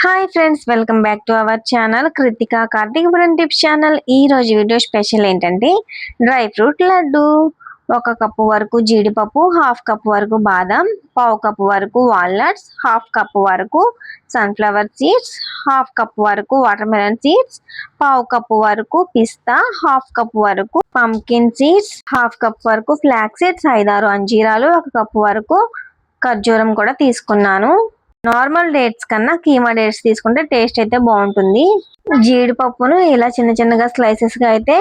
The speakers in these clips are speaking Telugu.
Hi friends, welcome back to our channel Krithika Karthikapuram tips channel. ఈ రోజు వీడియో స్పెషల్ ఏంటంటే డ్రై ఫ్రూట్ లడ్డు. 1 కప్పు వరకు జీడిపప్పు, 1/2 కప్పు వరకు బాదం, 1/2 కప్పు వరకు వాల్నట్స్, 1/2 కప్పు వరకు సన్ఫ్లవర్ సీడ్స్, 1/2 కప్పు వరకు వాటర్ మెలన్ సీడ్స్, 1/2 కప్పు వరకు పిస్తా, 1/2 కప్పు వరకు పంకిన్ సీడ్స్, 1/2 కప్పు వరకు ఫ్లాక్ సీడ్స్, 5-6 అంజీరాలు, 1 కప్పు వరకు ఖర్జూరం కూడా తీసుకున్నాను. నార్మల్ డేట్స్ కన్నా కీమా డేట్స్ తీసుకుంటే టేస్ట్ అయితే బాగుంటుంది. జీడిపప్పును ఇలా చిన్న చిన్నగా స్లైసెస్ గా అయితే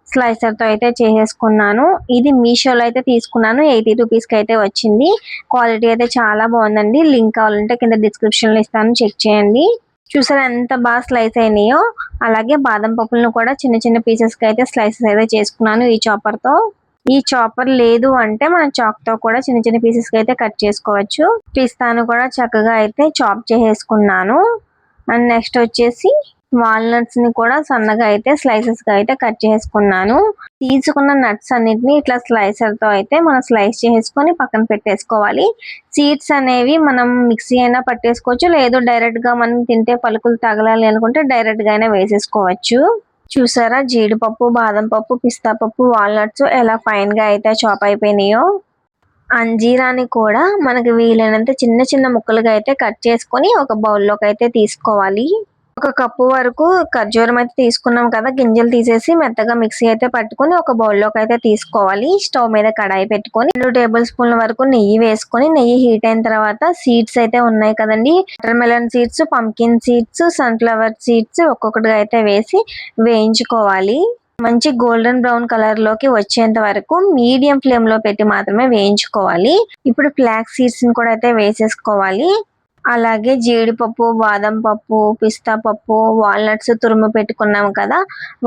స్లైసర్ తో అయితే చేసేసుకున్నాను. ఇది మీషోలో అయితే తీసుకున్నాను. 80 రూపీస్ కి అయితే వచ్చింది. క్వాలిటీ అయితే చాలా బాగుందండి. లింక్ కావాలంటే కింద డిస్క్రిప్షన్ లో ఇస్తాను, చెక్ చేయండి. చూసారా ఎంత బాగా స్లైస్ అయినాయో. అలాగే బాదం పప్పులను కూడా చిన్న చిన్న పీసెస్ కి అయితే స్లైసెస్ అయితే చేసుకున్నాను ఈ చాపర్ తో. ఈ చాపర్ లేదు అంటే మనం చాక్ తో కూడా చిన్న చిన్న పీసెస్ కి అయితే కట్ చేసుకోవచ్చు. పిస్తాను కూడా చక్కగా అయితే చాప్ చేసేసుకున్నాను. అండ్ నెక్స్ట్ వచ్చేసి వాల్నట్స్ ని కూడా సన్నగా అయితే స్లైసెస్ గా అయితే కట్ చేసుకున్నాను. తీసుకున్న నట్స్ అన్నిటిని ఇట్లా స్లైసర్ తో అయితే మనం స్లైస్ చేసుకొని పక్కన పెట్టేసుకోవాలి. సీడ్స్ అనేవి మనం మిక్సీ అయినా పట్టేసుకోవచ్చు, లేదు డైరెక్ట్ గా మనం తింటే పలుకులు తగలాలి అనుకుంటే డైరెక్ట్ గా అయినా వేసేసుకోవచ్చు. చూసారా జీడిపప్పు, బాదం పప్పు, పిస్తా పప్పు, వాల్నట్స్ ఎలా ఫైన్ గా అయితే చాప్ అయిపోయినాయో. అంజీరాని కూడా మనకి వీలైనంత చిన్న చిన్న ముక్కలుగా అయితే కట్ చేసుకొని ఒక బౌల్లోకి అయితే తీసుకోవాలి. 1 కప్పు వరకు ఖర్జూరం అయితే తీసుకున్నాం కదా, గింజలు తీసేసి మెత్తగా మిక్సీ అయితే పట్టుకొని ఒక బౌల్లోకి అయితే తీసుకోవాలి. స్టవ్ మీద కడాయి పెట్టుకొని 2 టేబుల్ స్పూన్ల వరకు నెయ్యి వేసుకొని, నెయ్యి హీట్ అయిన తర్వాత సీడ్స్ అయితే ఉన్నాయి కదండి, water melon seeds, pumpkin seeds, sunflower seeds ఒక్కొక్కటిగా అయితే వేసి వేయించుకోవాలి. మంచి గోల్డెన్ బ్రౌన్ కలర్ లోకి వచ్చేంత వరకు మీడియం ఫ్లేమ్ లో పెట్టి మాత్రమే వేయించుకోవాలి. ఇప్పుడు ఫ్లాక్ సీడ్స్ ని కూడా అయితే వేసేసుకోవాలి. అలాగే జీడిపప్పు, బాదం పప్పు, పిస్తా పప్పు, వాల్నట్స్ తురుము పెట్టుకున్నాము కదా,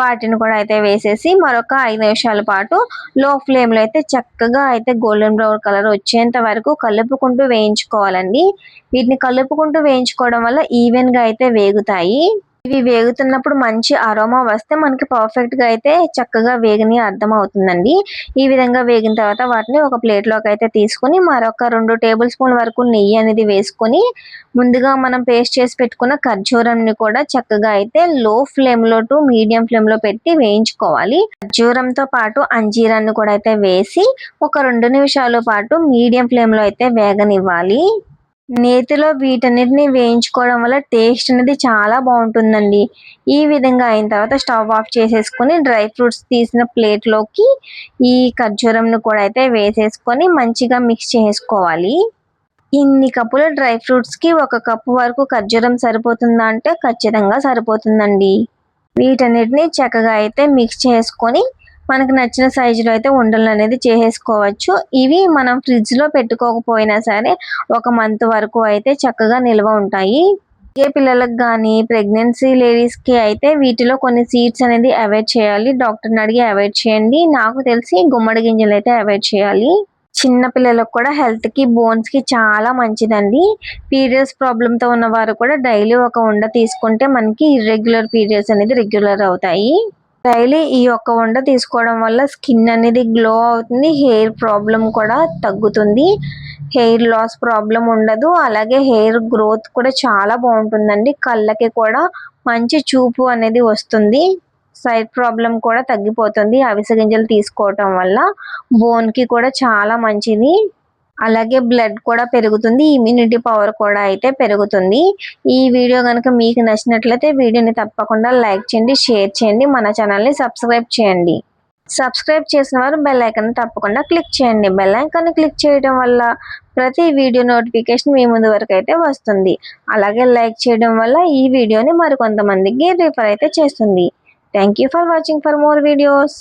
వాటిని కూడా అయితే వేసేసి మరొక 5 నిమిషాల పాటు లో ఫ్లేమ్ లో అయితే చక్కగా అయితే గోల్డెన్ బ్రౌన్ కలర్ వచ్చేంత వరకు కలుపుకుంటూ వేయించుకోవాలండి. వీటిని కలుపుకుంటూ వేయించుకోవడం వల్ల ఈవెన్ గా అయితే వేగుతాయి. ఇవి వేగుతున్నప్పుడు మంచి అరోమా వస్తే మనకి పర్ఫెక్ట్ గా అయితే చక్కగా వేగని అర్థం అవుతుందండి. ఈ విధంగా వేగిన తర్వాత వాటిని ఒక ప్లేట్ లోకి అయితే తీసుకొని మరొక 2 టేబుల్ స్పూన్ వరకు నెయ్యి అనేది వేసుకొని ముందుగా మనం పేస్ట్ చేసి పెట్టుకున్న ఖర్జూరంని కూడా చక్కగా అయితే లో ఫ్లేమ్ లో టు మీడియం ఫ్లేమ్ లో పెట్టి వేయించుకోవాలి. ఖర్జూరంతో పాటు అంజీరాన్ని కూడా అయితే వేసి ఒక 2 నిమిషాల పాటు మీడియం ఫ్లేమ్ లో అయితే వేగనివ్వాలి. నేతిలో వీటన్నిటిని వేయించుకోవడం వల్ల టేస్ట్ అనేది చాలా బాగుంటుందండి. ఈ విధంగా అయిన తర్వాత స్టవ్ ఆఫ్ చేసేసుకొని డ్రై ఫ్రూట్స్ తీసిన ప్లేట్ లోకి ఈ ఖర్జూరంను కూడా అయితే వేసేసుకొని మంచిగా మిక్స్ చేసుకోవాలి. ఇన్ని కప్పుల డ్రై ఫ్రూట్స్ కి 1 కప్పు వరకు ఖర్జూరం సరిపోతుందా అంటే ఖచ్చితంగా సరిపోతుందండి. వీటన్నిటిని చక్కగా అయితే మిక్స్ చేసుకొని మనకు నచ్చిన సైజులో అయితే ఉండలు అనేది చేసేసుకోవచ్చు. ఇవి మనం ఫ్రిడ్జ్ లో పెట్టుకోకపోయినా సరే 1 మంత్ వరకు అయితే చక్కగా నిల్వ ఉంటాయి. ఏ పిల్లలకు కానీ ప్రెగ్నెన్సీ లేడీస్ కి అయితే వీటిలో కొన్ని సీడ్స్ అనేది అవాయిడ్ చేయాలి. డాక్టర్ని అడిగి అవాయిడ్ చేయండి. నాకు తెలిసి గుమ్మడి గింజలు అయితే అవాయిడ్ చేయాలి. చిన్న పిల్లలకు కూడా హెల్త్ కి, బోన్స్ కి చాలా మంచిదండి. పీరియడ్స్ ప్రాబ్లమ్ తో ఉన్న వారు కూడా డైలీ 1 ఉండ తీసుకుంటే మనకి ఇర్రెగ్యులర్ పీరియడ్స్ అనేది రెగ్యులర్ అవుతాయి. డైలీ ఈ 1 ఉండ తీసుకోవడం వల్ల స్కిన్ అనేది గ్లో అవుతుంది, హెయిర్ ప్రాబ్లం కూడా తగ్గుతుంది, హెయిర్ లాస్ ప్రాబ్లం ఉండదు, అలాగే హెయిర్ గ్రోత్ కూడా చాలా బాగుంటుందండి. కళ్ళకి కూడా మంచి చూపు అనేది వస్తుంది, సైట్ ప్రాబ్లం కూడా తగ్గిపోతుంది అవిసె గింజలు తీసుకోవటం వల్ల. బోన్ కి కూడా చాలా మంచిది. అలాగే బ్లడ్ కూడా పెరుగుతుంది, ఇమ్యూనిటీ పవర్ కూడా అయితే పెరుగుతుంది. ఈ వీడియో కనుక మీకు నచ్చినట్లయితే వీడియోని తప్పకుండా లైక్ చేయండి, షేర్ చేయండి, మన ఛానల్ని సబ్స్క్రైబ్ చేయండి. సబ్స్క్రైబ్ చేసిన వారు బెల్ ఐకాన్ తప్పకుండా క్లిక్ చేయండి. బెల్ ఐకాన్ క్లిక్ చేయడం వల్ల ప్రతి వీడియో నోటిఫికేషన్ మీ ముందు వరకు అయితే వస్తుంది. అలాగే లైక్ చేయడం వల్ల ఈ వీడియోని మరికొంతమందికి రిఫర్ అయితే చేస్తుంది. Thank you for watching for more videos.